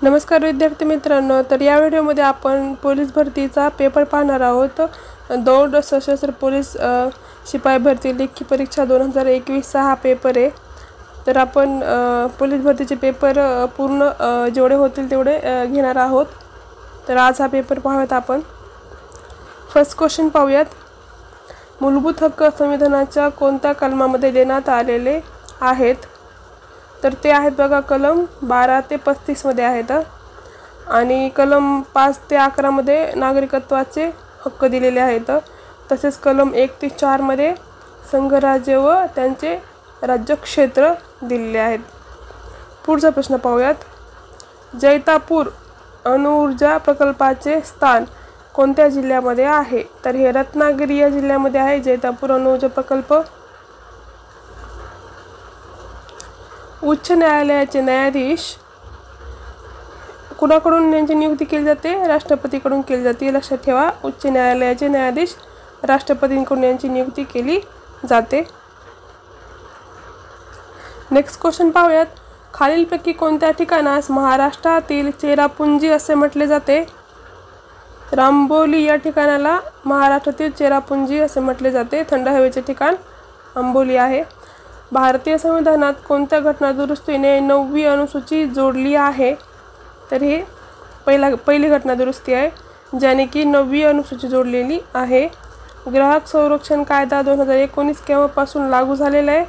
नमस्कार विद्यार्थी मित्रांनो, तर या व्हिडिओमध्ये आपण पोलीस भरतीचा पेपर पाहणार आहोत। दौंड सशस्त्र पोलीस शिपाई भरती लेखी परीक्षा 2021 हा पेपर आहे। तर आपण पोलीस भरतीचे पेपर पूर्ण जेवढे होतील तेवढे घेणार आहोत। तर आज हा पेपर पाहूयात आपण। फर्स्ट क्वेश्चन पाहूयात। मूलभूत हक्क संविधानाच्या कोणत्या कलमामध्ये देण्यात आलेले आहेत? तर ते आहेत बघा, कलम 12 ते 35 मध्ये आहेत आणि कलम 5 ते 11 मध्ये नागरिकत्वाचे हक्क दिलेले आहेत। तसेच कलम 1 ते 4 मध्ये संघराज्य व त्यांचे राज्यक्षेत्र दिलेले आहेत। पुढचा प्रश्न पाहूयात। जैतापूर अणुऊर्जा प्रकल्पाचे स्थान कोणत्या जिल्ह्यामध्ये आहे? तर हे रत्नागिरी या जिल्ह्यामध्ये आहे जैतापूर अणुऊर्जा प्रकल्प। उच्च न्यायालयाचे न्यायाधीश कुणाकडून यांची नियुक्ती केली जाते? राष्ट्रपतीकडून केली जाते। लक्षात ठेवा, उच्च न्यायालयाचे न्यायाधीश राष्ट्रपतींकडून यांची नियुक्ती केली जाते। नेक्स्ट क्वेश्चन पाहूयात। खालीलपैकी कोणत्या ठिकाणास महाराष्ट्रातील चेरापुंजी असे म्हटले जाते? तर आंबोली या ठिकाणाला महाराष्ट्रातील चेरापुंजी असे म्हटले जाते। थंड हवेचे ठिकाण आंबोली आहे। भारतीय संविधानात कोणत्या घटना दुरुस्तीने 9वी अनुसूची जोडली आहे? तर हे पहिली घटना दुरुस्ती आहे, ज्याने की 9वी अनुसूची जोडलेली आहे। ग्राहक संरक्षण कायदा 2019 केव्हापासून लागू झालेला आहे?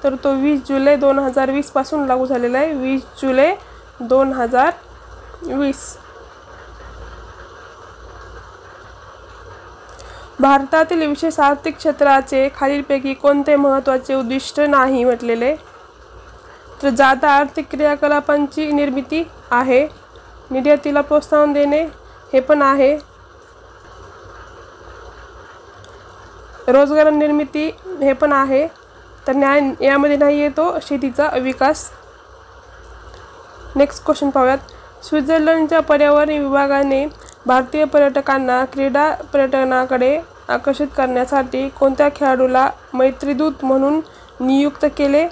तर तो 20 जुलै 2020 पासून लागू झालेला आहे। 20 जुलै 2020। भारतातील विशेष आर्थिक क्षेत्राचे खालीलपैकी कोणते महत्त्वाचे उद्दिष्ट नाही म्हटलेले? तर जादा आर्थिक क्रियाकलापांची निर्मिती आहे। निर्यातीला प्रोत्साहन देणे हे पण आहे। रोजगार निर्मिती हे पण आहे। तर न्याय यामध्ये नाही येतो शेतीचा विकास। नेक्स्ट क्वेश्चन पाहूयात। स्वित्झर्लंडच्या पर्यावरण विभागाने भारतीय पर्यटकांना क्रीडा पर्यटनाकडे आकर्षित करण्यासाठी कोणत्या खेळाडूला मैत्रीदूत म्हणून नियुक्त केले?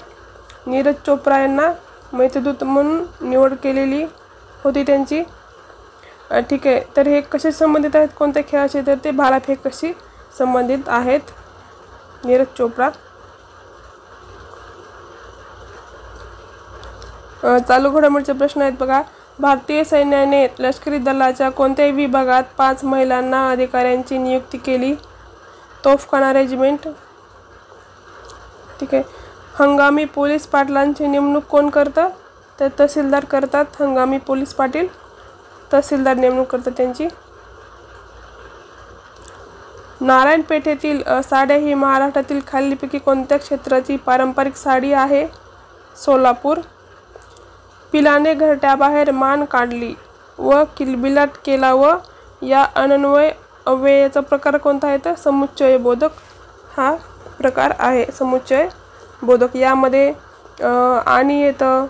नीरज चोप्रा यांना मैत्रीदूत म्हणून निवड केलेली होती त्यांची। ठीक आहे, तर हे कसे संबंधित आहेत कोणत्या खेळाशी? तर ते भालाफेकशी संबंधित आहेत नीरज चोप्रा। चालू घडामोडीचे प्रश्न आहेत बघा। भारतीय सैन्याने लष्करी दलाच्या कोणत्या विभागात 5 महिलांना अधिकाऱ्यांची नियुक्ती केली? तोफखाना रेजिमेंट। ठीक आहे। हंगामी पोलीस पाटलांची नेमणूक कोण करतं? तर तहसीलदार करतात। हंगामी पोलीस पाटील तहसीलदार नेमणूक करतात त्यांची। नारायणपेठेतील साड्या ही महाराष्ट्रातील खालीलपैकी कोणत्या क्षेत्राची पारंपरिक साडी आहे? सोलापूर। पिलाने घरट्याबाहेर मान काढली व किलबिलाट केला व या अनन्वय अव्ययाचा प्रकार कोणता आहे? तर समुच्चय बोधक हा प्रकार आहे। समुच्चय बोधक यामध्ये आणि येतं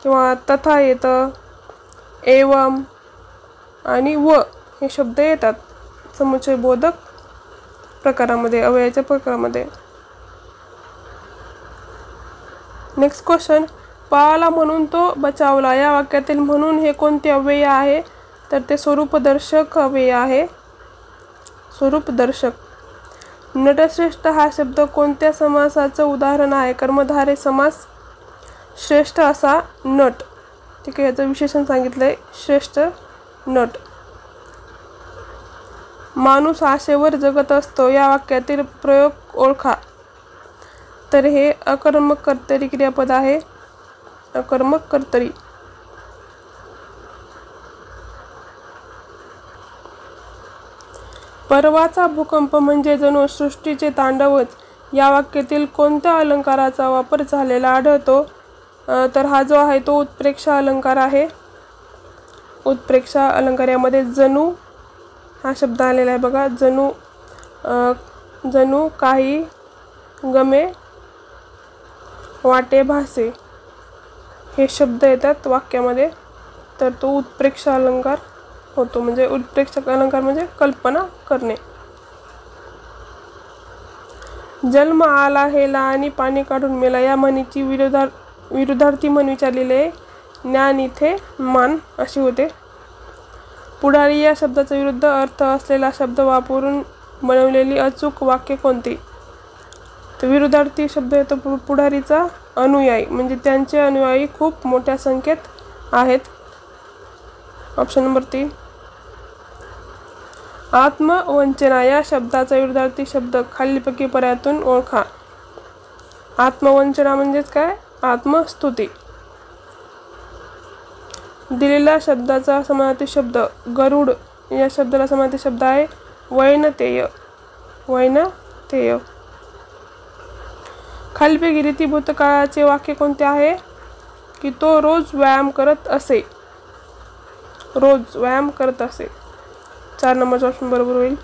किंवा तथा येतं, एवं आणि व हे शब्द येतात समुच्चय बोधक प्रकारामध्ये, अव्ययाच्या प्रकारामध्ये। Next question. पळाला म्हणून तो बचावला या वाक्यातील म्हणून हे कोणते अव्यय आहे? तर ते स्वरूपदर्शक अव्यय आहे। स्वरूपदर्शक। नटश्रेष्ठ हा शब्द कोणत्या समासाचं उदाहरण आहे? कर्मधारय समास। श्रेष्ठ असा नट। ठीक आहे, याचं विशेषण सांगितलंय श्रेष्ठ नट। माणूस आशेवर जगत असतो या वाक्यातील प्रयोग ओळखा। तर हे अकर्मक कर्तरी क्रियापद आहे। अकर्मक कर्तरी। परवाचा भूकंप म्हणजे जणू सृष्टीचे तांडवच या वाक्यातील कोणत्या अलंकाराचा वापर झालेला आढळतो? तर हा जो आहे तो उत्प्रेक्षा अलंकार आहे। उत्प्रेक्षा अलंकार यामध्ये जणू हा शब्द आलेला आहे बघा। जणू जणू काही गमे वाटे भासे हे शब्द येतात वाक्यामध्ये, तर तो उत्प्रेक्षा अलंकार होतो। म्हणजे उत्प्रेक्षक अलंकार म्हणजे कल्पना करणे। जन्म आला हेला आणि पाणी काढून मेला या म्हणीची विरुद्धार्थी म्हण विचारलेले आहे। ज्ञान इथे मान अशी होते. पुढारी या शब्दाचा विरुद्ध अर्थ असलेला शब्द वापरून बनवलेली अचूक वाक्य कोणती? तर विरुद्धार्थी शब्द येतो पुढारीचा अनुयायी, म्हणजे त्यांचे अनुयायी खूप मोठ्या संख्येत आहेत. Option number 3. आत्मवंचना या शब्दाचा विरुद्धार्थी शब्द खालीलपैकी पर्यायातून ओळखा. आत्मवंचना म्हणजेच काय? आत्मस्तुती. दिलेल्या शब्दाचा समानार्थी शब्द गरुड या शब्दाला समानार्थी शब्द आहे वैनतेय. वैनतेय. खालीलपैकी रीती भूतकाळाचे वाक्य कोणते आहे? की तो रोज व्यायाम करत असे. रोज व्यायाम करत असे. 4 नंबरचा ऑप्शन बरोबर होईल.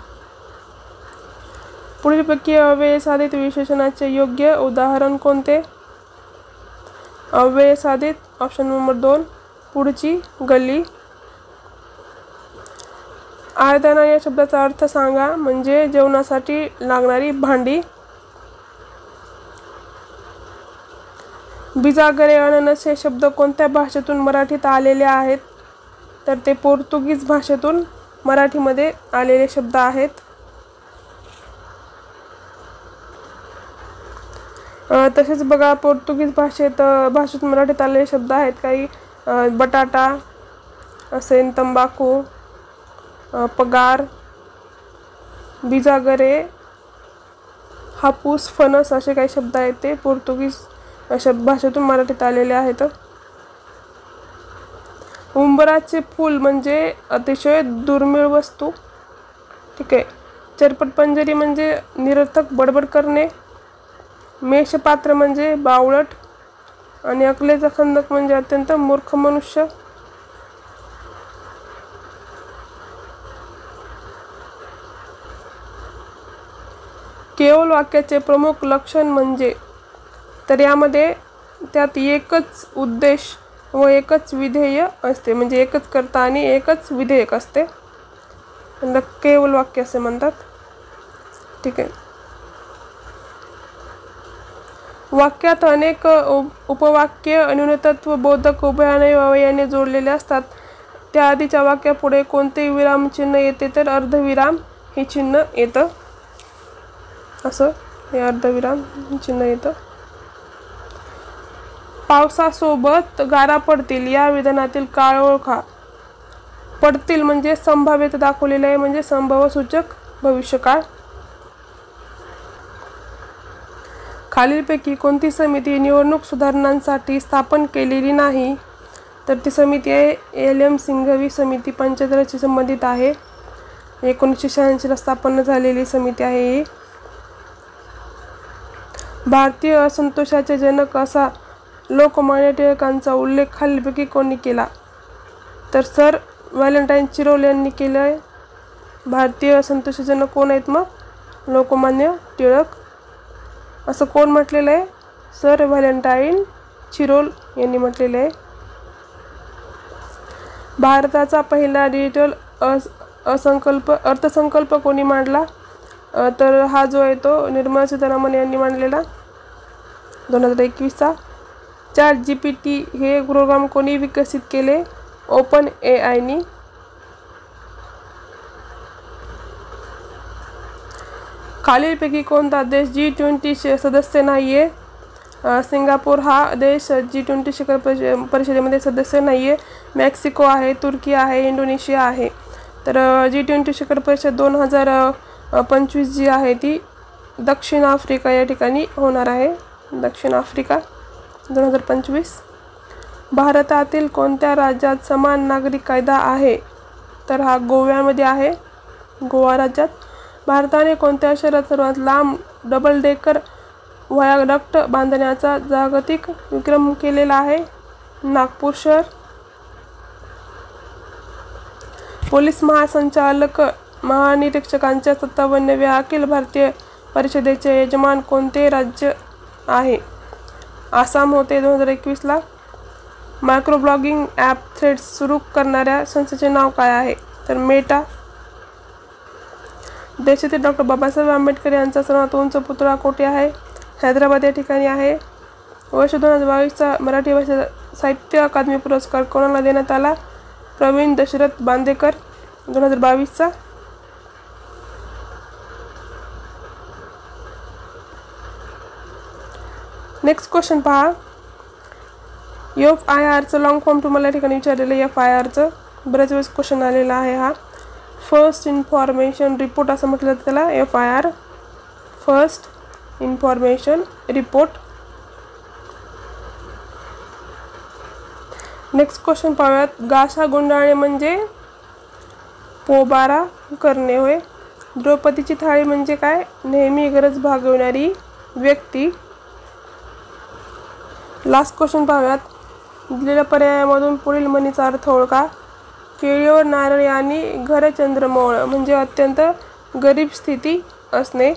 पुढीलपैकी अव्यय साधित विशेषणाचे योग्य उदाहरण कोणते? अव्यय साधित. ऑप्शन नंबर 2 पुढची गल्ली. आर्दना या शब्दाचा अर्थ सांगा. म्हणजे जेवणासाठी लागणारी भांडी. बिजागरे अननस हे शब्द कोणत्या भाषेतून मराठीत आलेले आहेत? तर ते पोर्तुगीज भाषेतून मराठीमध्ये आलेले शब्द आहेत. तसेच बघा पोर्तुगीज भाषेतून मराठीत आलेले शब्द आहेत काही बटाटा असेल, तंबाखू, पगार, बिजागरे, हापूस, फणस असे काही शब्द आहेत ते पोर्तुगीज भाषेतून मराठीत आलेले आहेत. उंबराचे फूल म्हणजे अतिशय दुर्मिळ वस्तू. ठीक आहे. चरपट पंजरी म्हणजे निरर्थक बडबड करणे. मेषपात्र म्हणजे बावळट. आणि अकलेचा खंदक म्हणजे अत्यंत मूर्ख मनुष्य. केवळ वाक्याचे प्रमुख लक्षण म्हणजे? तर यामध्ये त्यात एकच उद्देश व एकच विधेय असते. म्हणजे एकच कर्ता आणि एकच विधेयक असते. त्याला केवळ वाक्य असे म्हणतात. ठीक आहे. वाक्यात अनेक उपवाक्य न्यूनतत्व बोधक उभयान्वयी अवयवाने जोडलेले असतात. त्या आधीच्या वाक्यापुढे कोणते विरामचिन्ह येते? तर अर्धविराम हे चिन्ह येतं. असं हे अर्धविराम चिन्ह येतं. पावसासोबत गारा पडतील या विधानातील काळ ओळखा. पडतील म्हणजे संभाव्यता दाखवलेली आहे. म्हणजे संभवसूचक भविष्यकाळ. खालीलपैकी कोणती समिती निवडणूक सुधारणांसाठी स्थापन केलेली नाही? तर ती समिती आहे एल.एम. सिंघवी समिती. पंचायत राजशी संबंधित आहे. 1986 स्थापन झालेली समिती आहे ही. भारतीय असंतोषाचे जनक असा लोकमान्य टिळकांचा उल्लेख खालीलपैकी कोणी केला? तर सर व्हॅलेंटाईन चिरोल यांनी केलाय. भारतीय असंतोषाचे जनक कोण आहेत मग? लोकमान्य टिळक. असं कोण म्हटलेलं आहे? सर व्हॅलेंटाईन चिरोल यांनी म्हटलेले आहे. भारताचा पहिला डिजिटल अर्थसंकल्प कोणी मांडला? तर हा जो आहे तो निर्मला सीतारामन यांनी मांडलेला 2021चा. ChatGPT हे प्रोग्राम कोणी विकसित केले? ओपन AIनी. खालीलपैकी कोणता देश G20 सदस्य नाहीये? सिंगापूर हा देश G20 शिखर परिषदेमध्ये सदस्य नाहीये. मेक्सिको आहे, तुर्की आहे, इंडोनेशिया आहे. तर G20 शिखर परिषद 2025 जी आहे ती दक्षिण आफ्रिका या ठिकाणी होणार आहे. दक्षिण आफ्रिका 2025. भारतातील कोणत्या राज्यात समान नागरिक कायदा आहे? तर हा गोव्यामध्ये आहे. गोवा राज्यात. भारताने कोणत्या शहरात सर्वात लांब डबल डेकर व्हायडक्ट बांधण्याचा जागतिक विक्रम केलेला आहे? नागपूर शहर. पोलीस महासंचालक महानिरीक्षकांच्या 57व्या अखिल भारतीय परिषदेचे यजमान कोणते राज्य आहे? आसाम होते 2021ला. मायक्रोब्लॉगिंग ॲप थ्रेड्स सुरू करणाऱ्या संस्थेचे नाव काय आहे? तर मेटा. देशातील डॉक्टर बाबासाहेब आंबेडकर यांचा सर्वात उंच पुतळा कोठे आहे? हैदराबाद या ठिकाणी आहे. वर्ष 2022चा मराठी भाषा साहित्य अकादमी पुरस्कार कोणाला देण्यात आला? प्रवीण दशरथ बांदेकर 2022चा. नेक्स्ट क्वेश्चन पहा. FIRचं लॉंग फॉर्म तुम्हाला या ठिकाणी विचारलेलं. FIRचं बऱ्याच वेळेस क्वेश्चन आलेला आहे हा. फर्स्ट इन्फॉर्मेशन रिपोर्ट असं म्हटलं जातं त्याला. FIR first information report. Next question पाहूयात. गाशा गुंडाळणे म्हणजे पोबारा करणे होय. द्रौपदीची थाळी म्हणजे काय? नेहमी गरज भागवणारी व्यक्ती. लास्ट क्वेश्चन पाहूयात. दिलेल्या पर्यायामधून पुढील म्हणीचा अर्थ ओळखा. केळीवर नारळी आणि घरचंद्रमौळ म्हणजे अत्यंत गरीब स्थिती असणे.